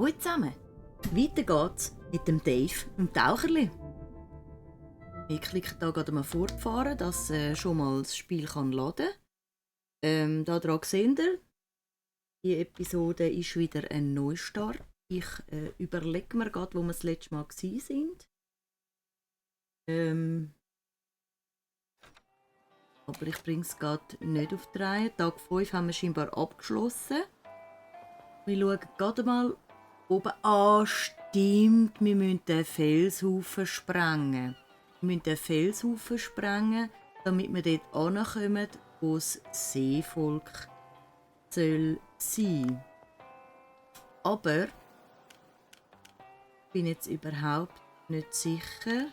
Hallo zusammen, weiter geht's mit dem Dave und dem Taucherli. Ich klicke hier gerade mal fortfahren, dass schon mal das Spiel laden kann. Da dran seht ihr, die Episode ist wieder ein Neustart. Ich überlege mir gerade, wo wir das letzte Mal waren. Aber ich bringe es gerade nicht auf die Reihe. Tag 5 haben wir scheinbar abgeschlossen. Wir schauen gerade mal oben. Ah, stimmt, wir müssen den Felshaufen sprengen. Wir müssen den Felshaufen sprengen, damit wir dort ankommen, wo das Seevolk soll sein. Aber ich bin jetzt überhaupt nicht sicher,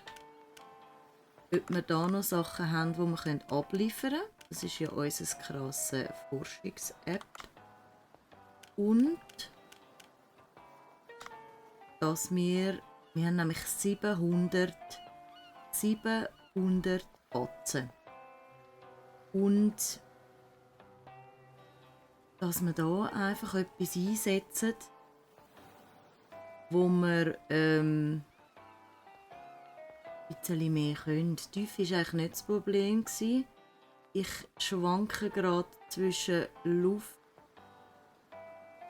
ob wir da noch Sachen haben, die wir abliefern können. Das ist ja unsere krasse Forschungs-App. Und dass wir haben nämlich 700 Batzen. Und dass wir da einfach etwas einsetzen, wo wir ein bisschen mehr können. Die Tiefe war eigentlich nicht das Problem. Ich schwanke gerade zwischen Luft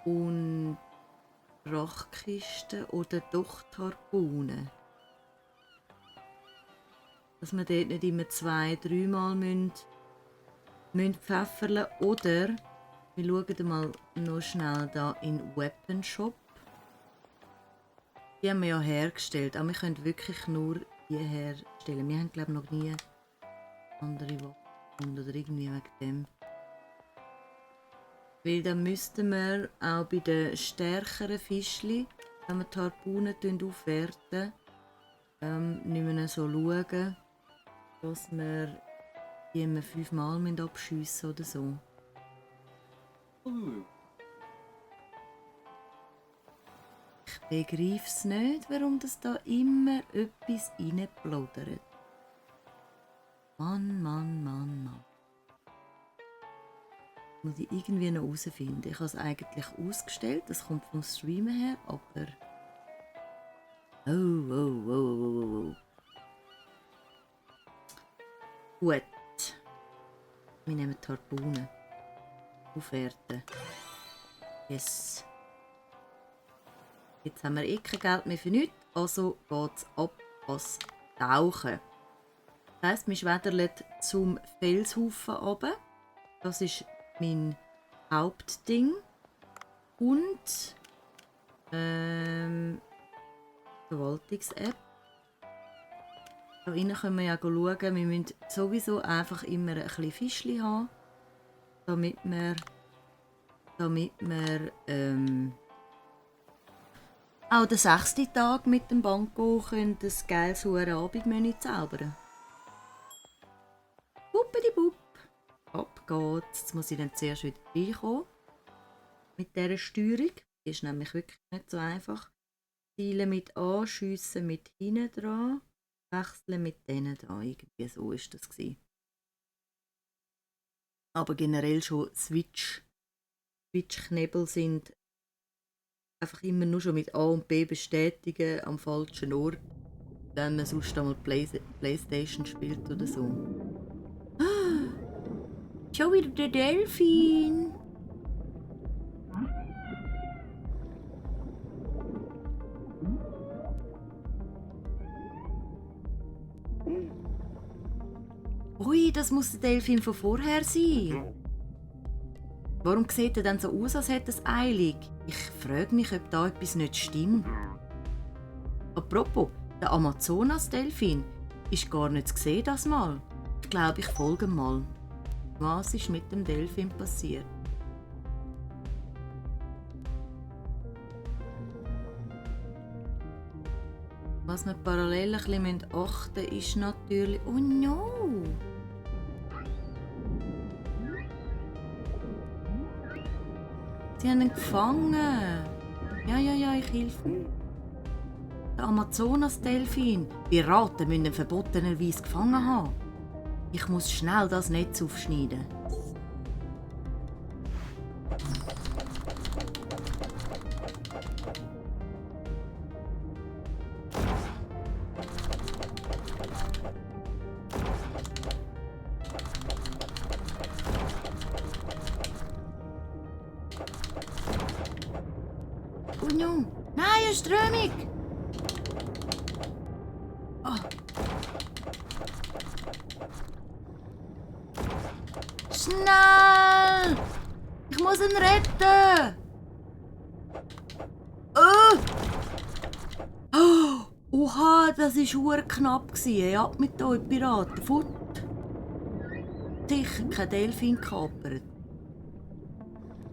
und Rachkisten oder doch Harpunen. Dass wir dort nicht immer 2-3 Mal müssen pfefferle. Oder wir schauen mal noch schnell da in den Weapon Shop. Die haben wir ja hergestellt, aber wir können wirklich nur die herstellen. Wir haben glaube ich noch nie andere Waffen oder irgendwie wegen dem. Weil dann müssten wir auch bei den stärkeren Fischchen, wenn wir die Harpunen aufwerten, nicht mehr so schauen, dass wir die immer 5-mal abschiessen oder so. Ich begreife es nicht, warum das da immer etwas reinplaudert. Mann. Muss ich irgendwie noch herausfinden. Ich habe es eigentlich ausgestellt, das kommt vom Streamen her, aber... Oh. Gut. Wir nehmen die Harpunen. Aufwerten. Yes. Jetzt haben wir kein Geld mehr für nichts, also geht es ab ans Tauchen. Das heisst, wir schwedern zum Felshaufen runter. Das ist mein Hauptding. Und Verwaltungs-App. Da rein können wir ja schauen. Wir müssen sowieso einfach immer ein bisschen Fischchen haben, damit wir auch den 6. Tag mit dem Banco können das geiles Abendmenü zaubern. Buppidi-bupp. Ab geht's. Jetzt muss ich dann zuerst wieder reinkommen. Mit dieser Steuerung. Die ist nämlich wirklich nicht so einfach. Zielen mit an, schiessen mit hinten dran, wechseln mit denen dran. Irgendwie so war das. Aber generell schon Switch-Knebel sind einfach immer nur schon mit A und B bestätigen am falschen Ort, wenn man sonst einmal Playstation spielt oder so. Schon wieder der Delfin! Ui, das muss der Delfin von vorher sein. Warum sieht er denn so aus, als hätte es eilig? Ich frage mich, ob da etwas nicht stimmt. Apropos, der Amazonas-Delfin ist gar nicht zu sehen das Mal. Ich glaube, ich folge mal. Was ist mit dem Delfin passiert? Was wir parallel ein bisschen achten müssen, ist natürlich... Oh no! Sie haben ihn gefangen. Ja, ich helfe. Der Amazonas-Delfin. Piraten müssen ihn verbotenerweise gefangen haben. Ich muss schnell das Netz aufschneiden. Pignon! Nein, eine Strömung! Oh. Schnell! Ich muss ihn retten! Oh! Oha, das war verdammt knapp. Ab mit euch, Piraten! Fut! Sicher kein Delfin gekapert.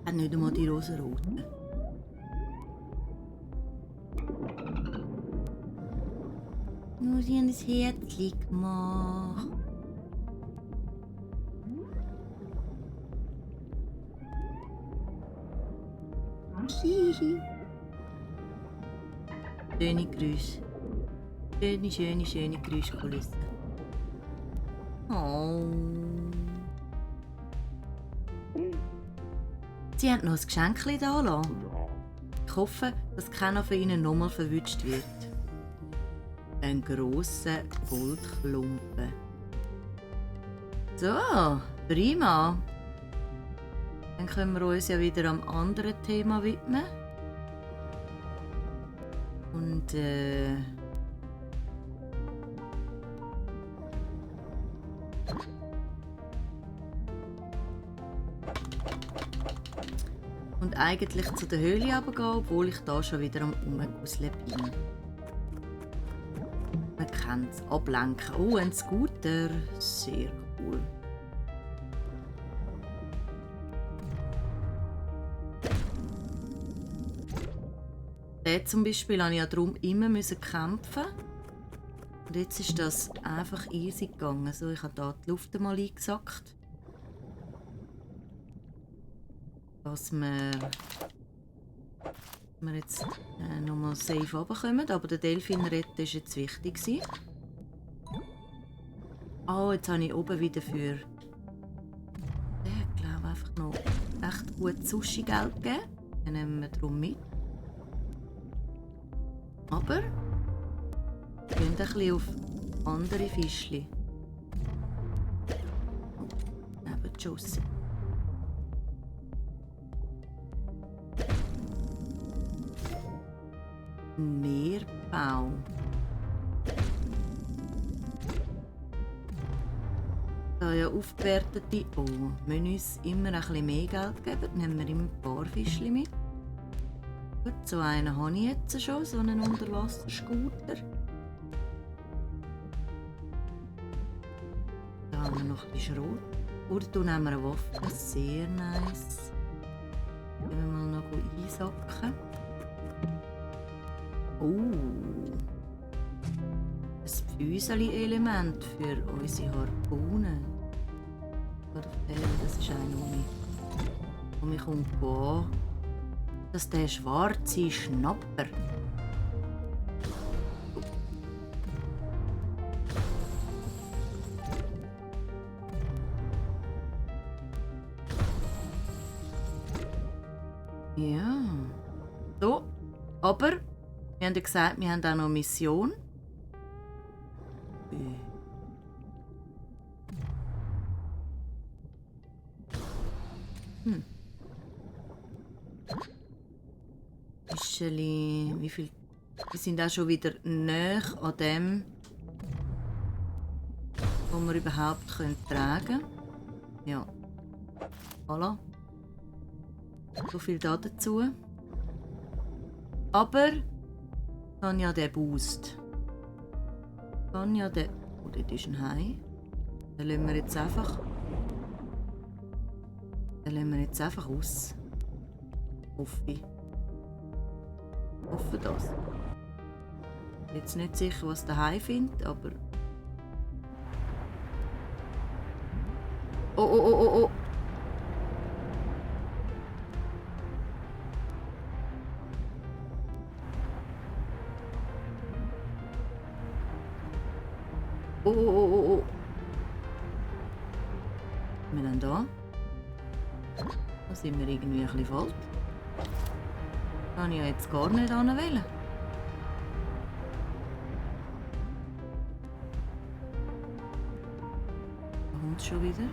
Hat nicht einmal die Rosenroten. Nur sie haben ein Herzchen gemacht. Hihi. Schöne Grüße. Schöne Geräuschkulisse. Oh. Sie haben noch ein Geschenk da lassen. Ich hoffe, dass keiner von ihnen nochmal verwünscht wird. Ein grosser Goldklumpen. So, prima. Dann können wir uns ja wieder am anderen Thema widmen. Und eigentlich zu der Höhle runtergehen, obwohl ich da schon wieder am Rumgusseln bin. Man kann es ablenken. Oh, ein Scooter. Sehr cool. Den zum Beispiel musste ich ja darum immer kämpfen. Und jetzt ist das einfach easy gegangen. So, ich habe hier die Luft einmal eingesackt. Dass wir jetzt nochmal safe runterkommen. Aber den Delfin retten war jetzt wichtig. Oh, jetzt habe ich oben wieder für ich glaube einfach noch echt gut Sushi-Geld gegeben. Den nehmen wir darum mit. Aber wir gehen ein bisschen auf andere Fischchen. Oh, neben Josie. Meerbau. Da ja aufgewertete müssen uns immer ein bisschen mehr Geld geben. Dann nehmen wir immer ein paar Fischchen mit. Gut, so einen habe ich jetzt schon, so einen Unterwasserscooter. Da haben wir noch ein bisschen Schrot. Oder da nehmen wir eine Waffe, sehr nice. Gehen wir mal noch einsacken. Ein Füseli-Element für unsere Harpunen. Das ist einer, der mich umgeht. Das ist der schwarze Schnapper. Ja. So, aber wir haben ja gesagt, wir haben auch noch eine Mission. Wie viel? Wir sind auch schon wieder näher an dem, was wir überhaupt tragen können. Ja. Voilà. So viel dazu. Aber dann ja der Boost. Dann ja der. Oh, dort ist ein Hai. Den lassen wir jetzt einfach. Aus. Hoffe ich. Hoffe das. Jetzt nicht sicher, was der Hai findet, aber. Oh. Oh. Wir haben da. Da sind wir irgendwie ein bisschen falsch. Da kann ich ja jetzt gar nicht hinwollen. Da kommt es schon wieder.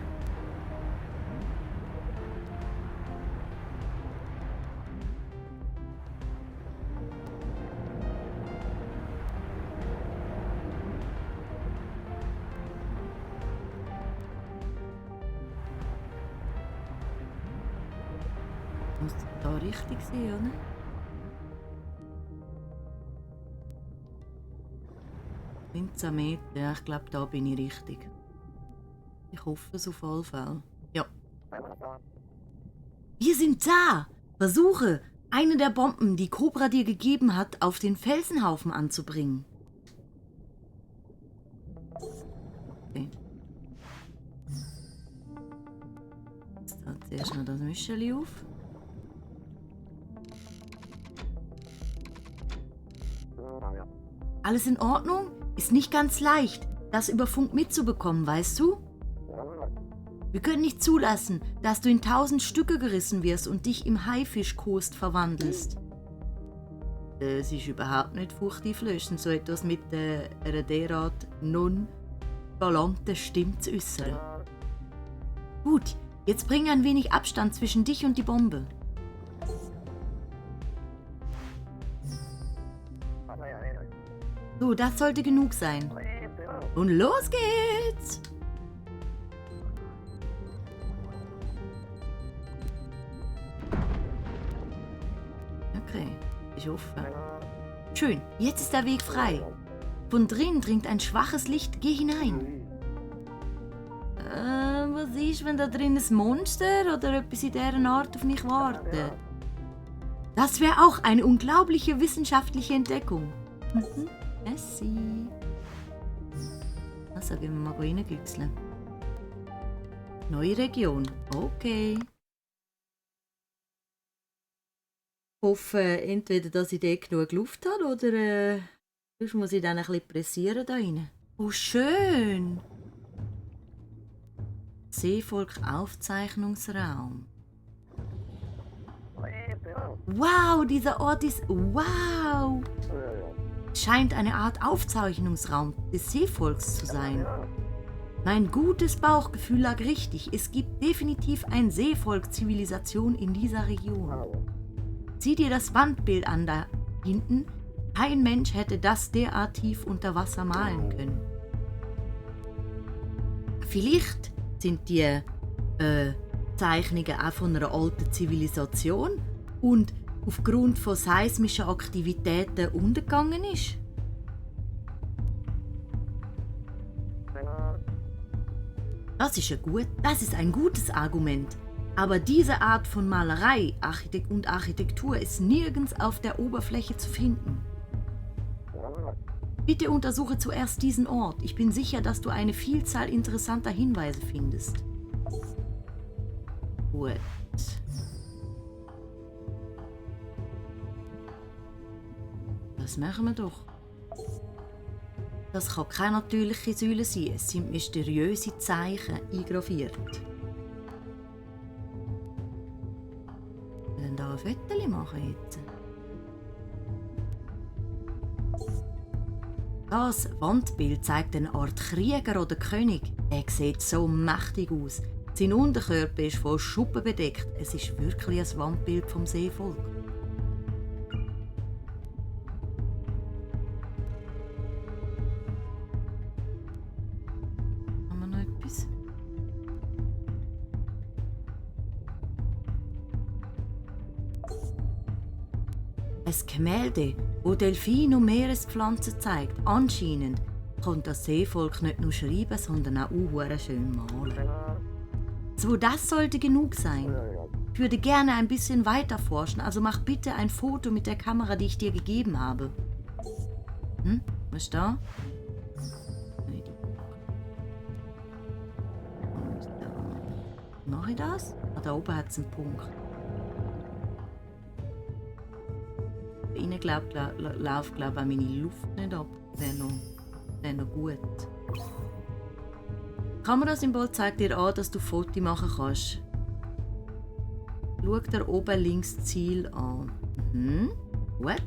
Muss da richtig sein, oder? «15 Meter, ja, ich glaube, da bin ich richtig. Ich hoffe es auf alle Fälle. Ja. Wir sind da! Versuche, eine der Bomben, die Cobra dir gegeben hat, auf den Felsenhaufen anzubringen. Okay. Jetzt hat zuerst noch das Mischeli auf. Alles in Ordnung? Ist nicht ganz leicht, das über Funk mitzubekommen, weißt du? Wir können nicht zulassen, dass du in 1000 Stücke gerissen wirst und dich im Haifischkost verwandelst. Es ist überhaupt nicht furchteinflößend, so etwas mit einer derart nonchalanten Stimme zu äußern. Gut, jetzt bring ein wenig Abstand zwischen dich und die Bombe. So, das sollte genug sein. Und los geht's! Okay, ich offen. Schön, jetzt ist der Weg frei. Von drin dringt ein schwaches Licht, geh hinein. Was ist, wenn da drin ein Monster oder etwas in dieser Art auf mich wartet? Das wäre auch eine unglaubliche wissenschaftliche Entdeckung. Messi. Also, gehen wir mal reingüchseln. Neue Region. Okay. Ich hoffe entweder, dass ich dort genug Luft habe oder sonst muss ich dann ein bisschen pressieren da rein. Oh, schön! Seevolk-Aufzeichnungsraum. Wow, dieser Ort ist... Wow! Scheint eine Art Aufzeichnungsraum des Seevolks zu sein. Mein gutes Bauchgefühl lag richtig. Es gibt definitiv eine Seevolk-Zivilisation in dieser Region. Sieh dir das Wandbild an da hinten. Kein Mensch hätte das derart tief unter Wasser malen können. Vielleicht sind die Zeichnungen auch von einer alten Zivilisation und aufgrund von seismischen Aktivitäten untergegangen ist. Das ist ein gutes Argument. Aber diese Art von Malerei und Architektur ist nirgends auf der Oberfläche zu finden. Bitte untersuche zuerst diesen Ort. Ich bin sicher, dass du eine Vielzahl interessanter Hinweise findest. Gut. Das machen wir doch. Das kann keine natürliche Säule sein. Es sind mysteriöse Zeichen eingraviert. Wir können da ein Foto machen jetzt. Das Wandbild zeigt eine Art Krieger oder König. Er sieht so mächtig aus. Sein Unterkörper ist von Schuppen bedeckt. Es ist wirklich ein Wandbild vom Seevolk. Haben wir noch etwas? Ein Gemälde, wo Delfine und Meerespflanzen zeigt. Anscheinend kann das Seevolk nicht nur schreiben, sondern auch schön malen. So, das sollte genug sein. Ich würde gerne ein bisschen weiter forschen, also mach bitte ein Foto mit der Kamera, die ich dir gegeben habe. Was ist da? Mache ich das? Da oben hat es einen Punkt. Innen läuft auch meine Luft nicht ab. Wäre noch gut. Das Kamerasymbol zeigt dir an, dass du Fotos machen kannst. Schau dir oben links das Ziel an. Gut.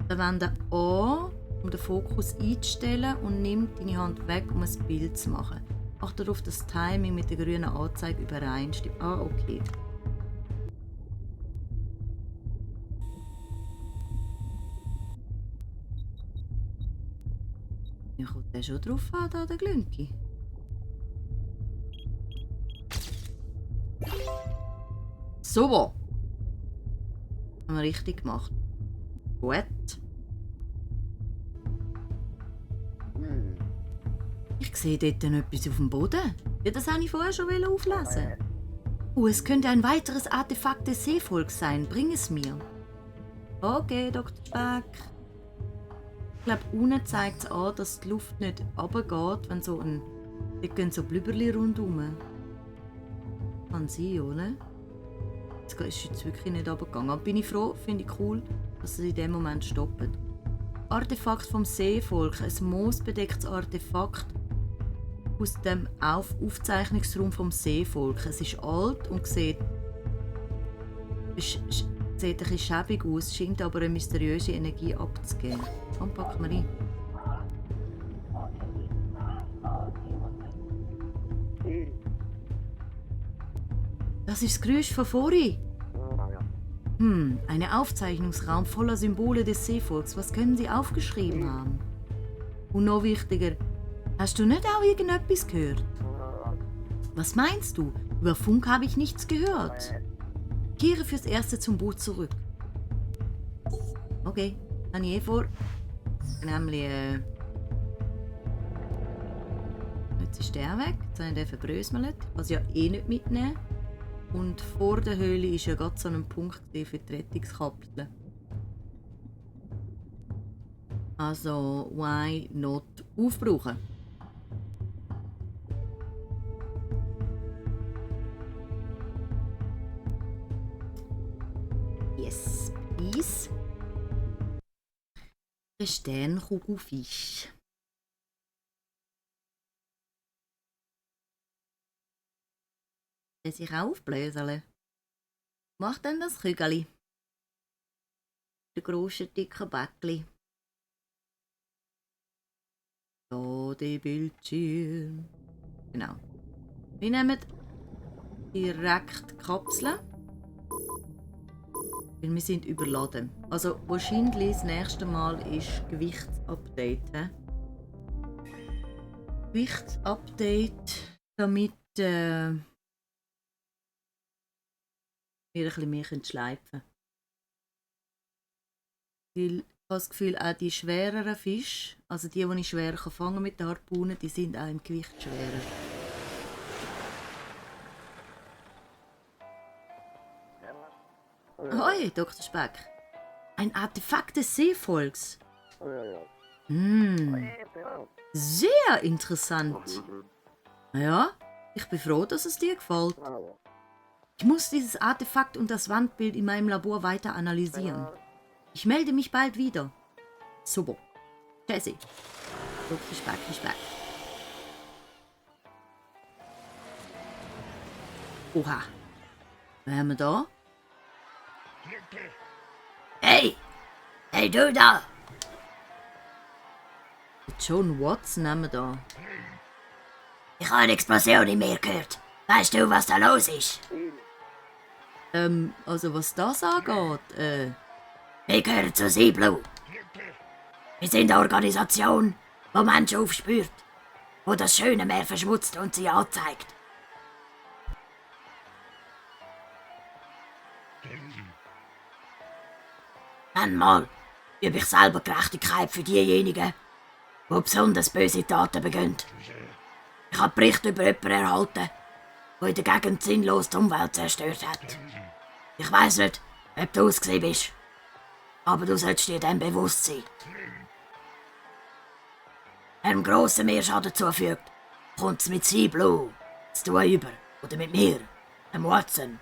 Dann wende an, um den Fokus einzustellen und nimm deine Hand weg, um ein Bild zu machen. Achte darauf, dass das Timing mit der grünen Anzeige übereinstimmt. Ah, okay. Ja, kommt der schon drauf an, da der Glünki? Super. Haben wir richtig gemacht. Gut. Ich sehe dort etwas auf dem Boden. Ja, das wollte ich vorher schon auflesen. Oh, es könnte ein weiteres Artefakt des Seevolks sein. Bring es mir. Okay, Dr. Speck. Ich glaube, unten zeigt es an, dass die Luft nicht runtergeht, wenn so ein... Da gehen so Blüberli rundherum. Kann sein, oder? Es ist jetzt wirklich nicht runtergegangen. Aber bin ich froh, finde ich cool, dass es in dem Moment stoppt. Artefakt vom Seevolk. Ein moosbedecktes Artefakt aus dem Aufzeichnungsraum vom Seevolk. Es ist alt und sieht ein bisschen schäbig aus, scheint aber eine mysteriöse Energie abzugeben. Komm, packen wir rein. Das ist das Geräusch von vorhin. Ein Aufzeichnungsraum voller Symbole des Seevolks. Was können Sie aufgeschrieben haben? Und noch wichtiger, hast du nicht auch irgendetwas gehört? Was meinst du? Über Funk habe ich nichts gehört. Kehre fürs Erste zum Boot zurück. Okay, habe ich vor. Nämlich, jetzt ist der weg. Jetzt habe ich den verbröselt. Ich kann es ja eh nicht mitnehmen. Und vor der Höhle war ja gerade so ein Punkt für die Rettungskapsel. Also, why not aufbrauchen? Yes, please. Der Sternkugelfisch. Der sich auch aufbläseln. Mach dann das Kügeli. Der grosse, dicke Bäckli. Da die Bildschirm. Genau. Wir nehmen direkt die Kapseln. Weil wir sind überladen. Also wahrscheinlich das nächste Mal ist Gewichtsupdate. Gewichtsupdate, damit wir ein bisschen mehr schleifen können. Weil ich habe das Gefühl, auch die schwereren Fische, also die ich schwerer fangen mit der Harpune, die sind auch im Gewicht schwerer. Hoi, Dr. Speck. Ein Artefakt des Seevolks. Sehr interessant. Ja, ich bin froh, dass es dir gefällt. Ich muss dieses Artefakt und das Wandbild in meinem Labor weiter analysieren. Ich melde mich bald wieder. Super. Tschüssi. Dr. Speck. Oha. Was haben wir da? Hey! Hey, du da! John Watson haben wir da. Ich habe eine Explosion in mir gehört. Weißt du, was da los ist? Also was das angeht, wir gehören zu Sea Blue. Wir sind eine Organisation, die Menschen aufspürt, die das schöne Meer verschmutzt und sie anzeigt. Einmal übe ich selber Gerechtigkeit für diejenigen, die besonders böse Taten begehen. Ich habe Bericht über jemanden erhalten, der in der Gegend sinnlos die Umwelt zerstört hat. Ich weiss nicht, ob du es gewesen bist, aber du solltest dir dem bewusst sein. Wer einem grossen Meerschaden zufügt, kommt es mit Sea Blue zu tun über. Oder mit mir, dem Watson,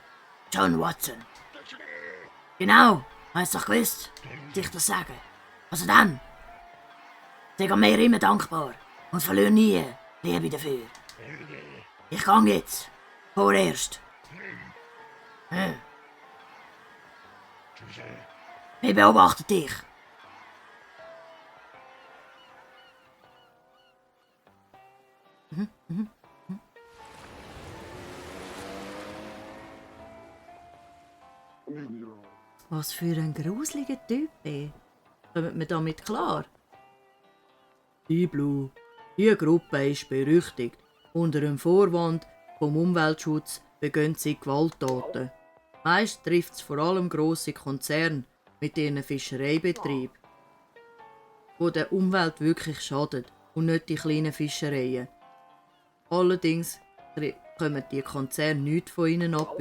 John Watson. Genau, hast du doch gewusst, dass ich das sage. Also dann, sei mir immer dankbar und verliere nie Liebe dafür. Ich gang jetzt, vorerst. Wir beobachten dich. Was für ein gruseliger Typ, ey. Kommt wir damit klar? Die Blue, die Gruppe ist berüchtigt. Unter dem Vorwand vom Umweltschutz begehen sie Gewalttaten. Meist trifft es vor allem grosse Konzerne mit ihren Fischereibetrieben, die der Umwelt wirklich schaden und nicht die kleinen Fischereien. Allerdings kommen die Konzerne nichts von ihnen ab.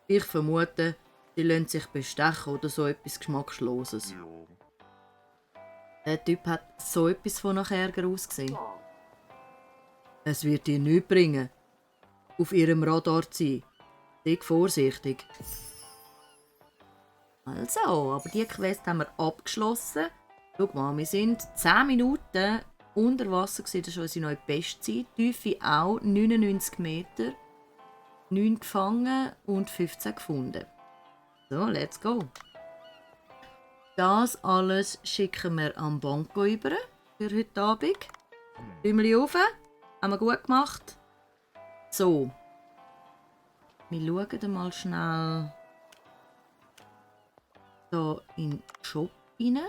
Ich vermute, sie lassen sich bestechen oder so etwas Geschmacksloses. Der Typ hat so etwas von nach Ärger ausgesehen. Es wird dir nichts bringen, auf ihrem Radar zu sein. Sei vorsichtig. Also, aber die Quest haben wir abgeschlossen. Schau mal, wir sind 10 Minuten unter Wasser gewesen. Das ist unsere neue Bestzeit. Tiefe auch 99 Meter. 9 gefangen und 15 gefunden. So, let's go. Das alles schicken wir am Banco über für heute Abend. Däumchen rauf. Haben wir gut gemacht. So. Wir schauen mal schnell hier in den Shop rein. Ihr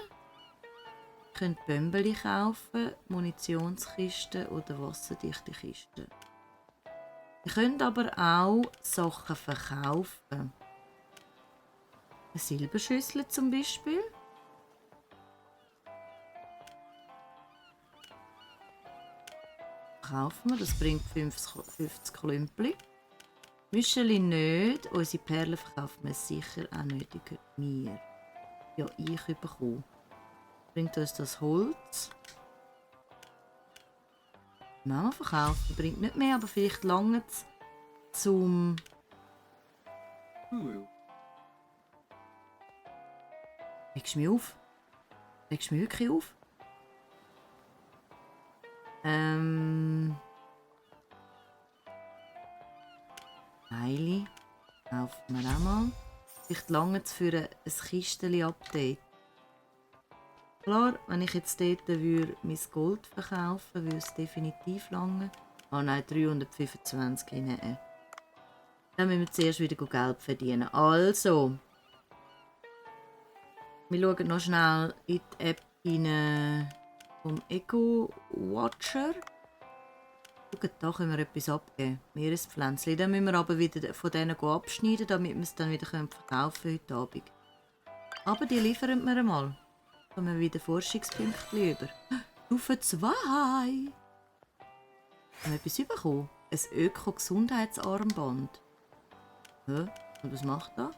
könnt Bömbeli kaufen, Munitionskisten oder wasserdichte Kisten. Ihr könnt aber auch Sachen verkaufen. Eine Silberschüssel zum Beispiel. Kaufen wir, das bringt 50 Klümpli. Mischeli nicht, unsere Perlen verkaufen wir sicher auch nicht, die gehört mir. Ja, ich bekomme. Bringt uns das Holz. Mama verkaufen, bringt nicht mehr, aber vielleicht lange zum... Regst du mich auf? Regst du mich wirklich auf? Heili. Kaufen wir auch mal. Vielleicht lange für ein Kistchen-Update. Klar, wenn ich jetzt dort mein Gold verkaufen würde, würde es definitiv lange. Ah nein, 325 hinein. Dann müssen wir zuerst wieder Geld verdienen. Also. Wir schauen noch schnell in die App rein vom Eco Watcher. Schaut, da können wir etwas abgeben. Meerespflänzchen. Dann müssen wir aber wieder von denen abschneiden, damit wir es dann wieder verkaufen können heute Abend. Aber die liefern wir mal. Da kommen wir wieder Forschungspunkte über. Stufe 2! Haben wir etwas bekommen? Ein Öko-Gesundheitsarmband. Hä? Und was macht das?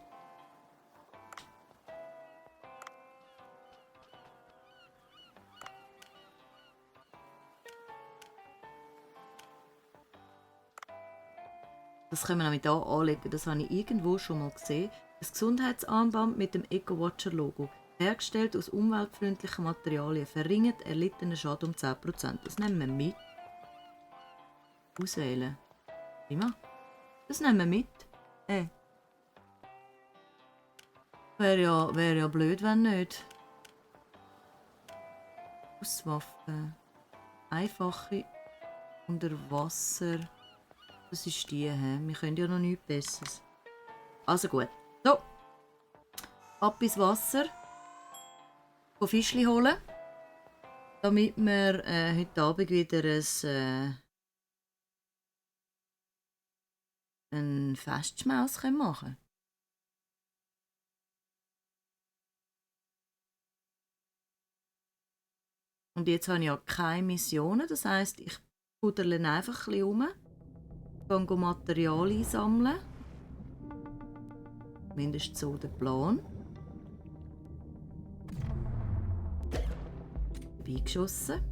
Das können wir nämlich hier anlegen. Das habe ich irgendwo schon mal gesehen. Ein Gesundheitsarmband mit dem Eco-Watcher-Logo. Hergestellt aus umweltfreundlichen Materialien. Verringert erlittenen Schaden um 10%. Das nehmen wir mit. Auswählen. Prima. Das nehmen wir mit. Wäre ja blöd, wenn nicht. Schusswaffe. Einfache unter Wasser. Das ist die, wir können ja noch nichts Besseres. Also gut. So. Ab ins Wasser. Fischli holen. Damit wir heute Abend wieder ein Festschmaus machen können. Und jetzt habe ich ja keine Missionen. Das heisst, ich pudere einfach ein bisschen rum. Gehe Material einsammeln. Mindestens so der Plan. Beigeschossen.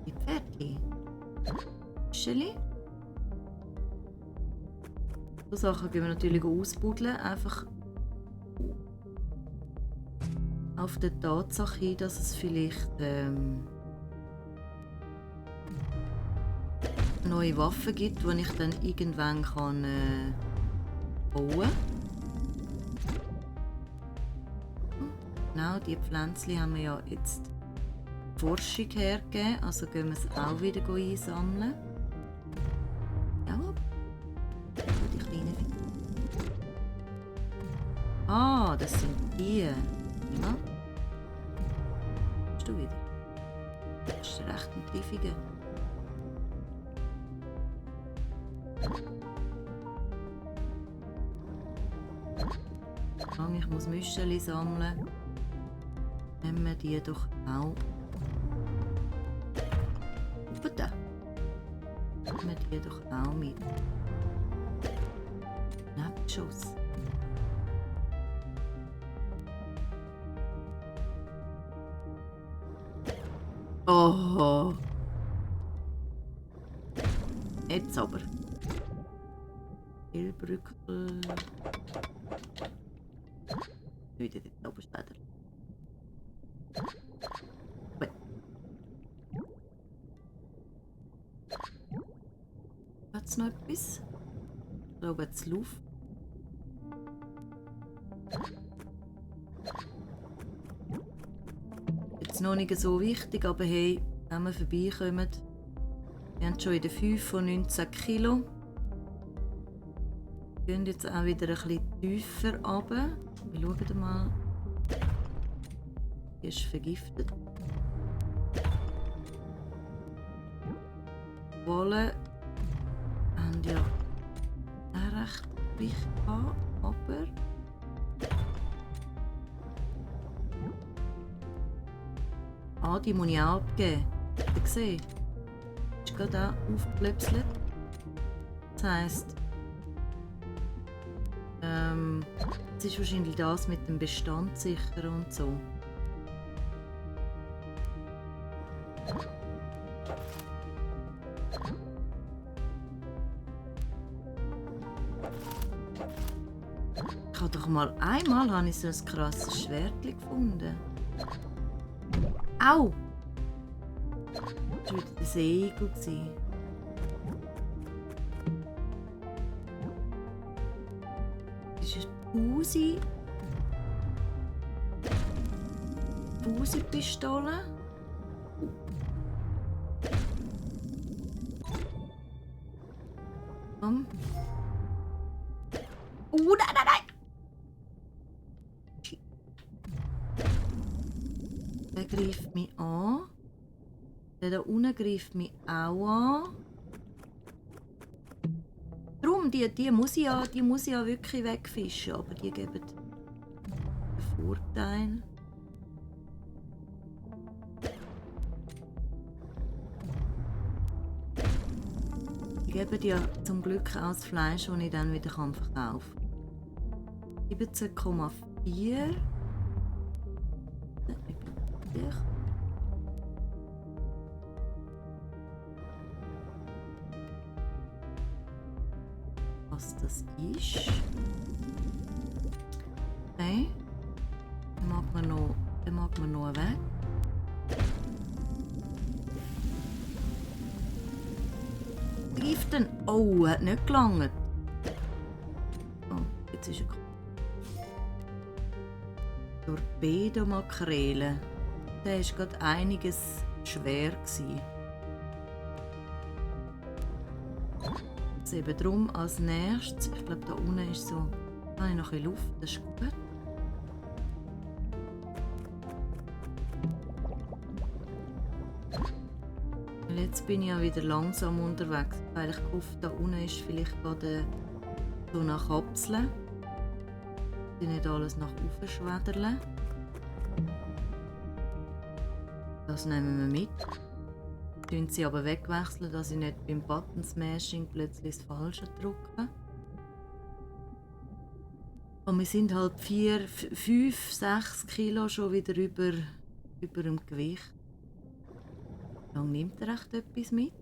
Die Pferdchen. Fischeli. So Sachen gehen wir natürlich ausbuddeln. Einfach auf der Tatsache hin, dass es vielleicht neue Waffen gibt, die ich dann irgendwann kann bauen kann. Genau, die Pflänzchen haben wir ja jetzt Forschung hergegeben, also gehen wir es auch wieder einsammeln. Ja, die kleinen. Ah, das sind die. Ja. Bist du wieder? Das ist recht ein Tiefiger. Solange ich muss Müscheli sammeln, nehmen wir die doch auch. Bitte. Nehmen wir die doch auch mit. Nebenschuss. Oh. Jetzt aber. Hilbrückel. Wieder dort oben später. Hat es noch etwas? Ich glaube, jetzt Luft. Jetzt noch nicht so wichtig, aber hey, wenn wir vorbeikommen, wir haben schon in der 5 von 19 Kilo. Wir gehen jetzt auch wieder ein bisschen tiefer runter. Wir schauen mal. Die ist vergiftet. Wolle haben ja auch recht Gewicht gehabt, aber die muss ich auch abgeben. Habt ihr gesehen? Ist gerade auch aufgeplöpselt. Das heisst, es ist wahrscheinlich das mit dem Bestand sicher und so. Ich habe doch mal einmal habe ich so ein krasses Schwertchen gefunden. Au! Das war wieder der Seeigel. Das ist eine Pustepistole. Komm. Nein! Der greift mich an. Der da unten greift mich auch an. Darum, die muss ich ja wirklich wegfischen, aber die geben einen Vorteil. Die geben ja zum Glück auch das Fleisch, das ich dann wieder verkaufen kann. 17,4. Was das ist. Okay. Den mag man noch weg. Giften. Oh, hat nicht gelangt. Oh, jetzt ist er. Torpedomakrele. Der war gerade einiges schwer. Jetzt eben drum als nächstes. Ich glaube, da unten ist so. Da habe ich noch ein bisschen Luft, das ist gut. Und jetzt bin ich ja wieder langsam unterwegs, weil ich hoffe, da unten ist vielleicht gerade so eine Kapsel. Ich nicht alles nach oben schwedern. Das nehmen wir mit. Tun sie aber wegwechseln, dass ich nicht beim Button Smashing plötzlich das Falsche drücke. Und wir sind halt 4, 5, 6 Kilo schon wieder über dem Gewicht. Wie lange nimmt er echt etwas mit?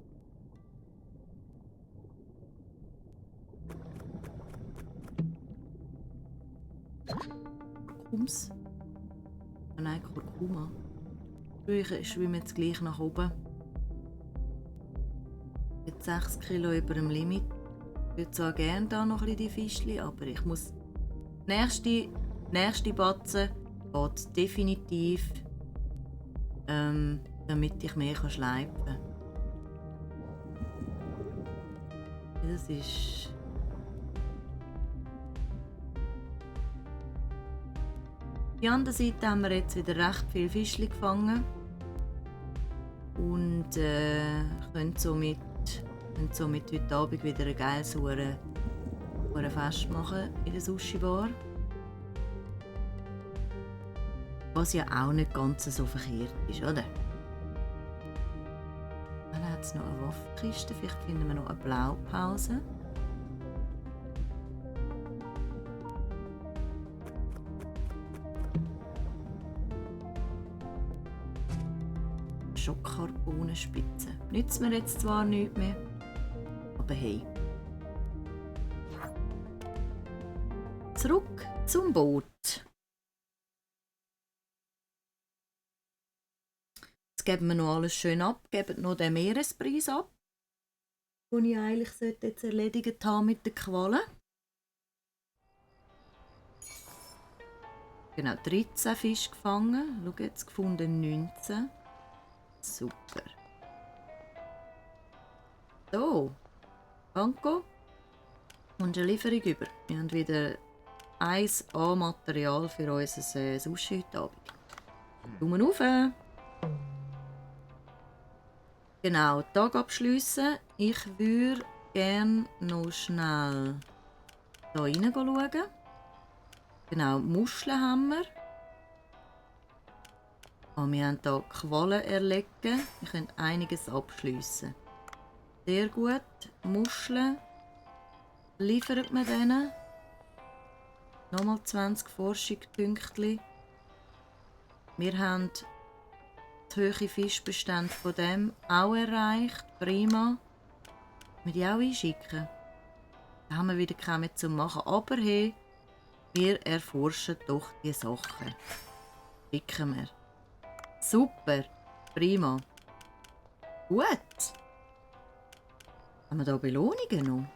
Kurkums? Oh nein, Kurkuma. Ich schwimme jetzt gleich nach oben. Jetzt 6 Kilo über dem Limit. Ich würde zwar gerne da noch ein bisschen die Fischchen, aber ich muss. Nächste Batzen geht definitiv, damit ich mehr schleifen kann. Das ist. Auf der anderen Seite haben wir jetzt wieder recht viele Fischchen gefangen und können somit heute Abend wieder ein geiles Fest machen in der Sushi Bar. Was ja auch nicht ganz so verkehrt ist, oder? Dann hat es noch eine Waffenkiste, vielleicht finden wir noch eine Blaupause. Schockkarbonenspitze. Nützt mir jetzt zwar nichts mehr, aber hey. Zurück zum Boot. Jetzt geben wir noch alles schön ab, geben noch den Meerespreis ab, den ich eigentlich jetzt erledigt haben mit den Qualen. Genau, 13 Fische gefangen. Schau jetzt, gefunden 19. Super. So, Banco. Und eine Lieferung über. Wir haben wieder 1A-Material für unser Sushi heute Abend. Daumen rauf! Genau, Tag abschliessen. Ich würde gerne noch schnell hier rein schauen. Genau, Muscheln haben wir. Wir haben hier Quallen erlegen. Wir können einiges abschliessen. Sehr gut. Muscheln. Liefert man denen. Nochmal 20 Forschungspunkte. Wir haben die hohe Fischbestände von dem auch erreicht. Prima. Wir die auch einschicken. Da haben wir wieder keine mehr zu machen. Aber hey, wir erforschen doch die Sachen. Schicken wir. Super. Prima. Gut. Haben wir da Belohnungen noch?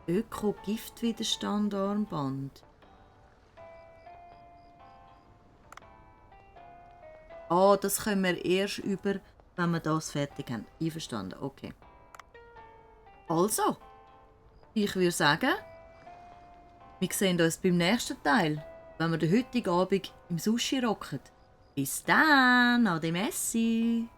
Öko-Giftwiderstand-Armband. Das können wir erst über, wenn wir das fertig haben. Einverstanden, okay. Also, ich würde sagen, wir sehen uns beim nächsten Teil, wenn wir den heutigen Abend im Sushi rocken. Bis dann, ade Messi!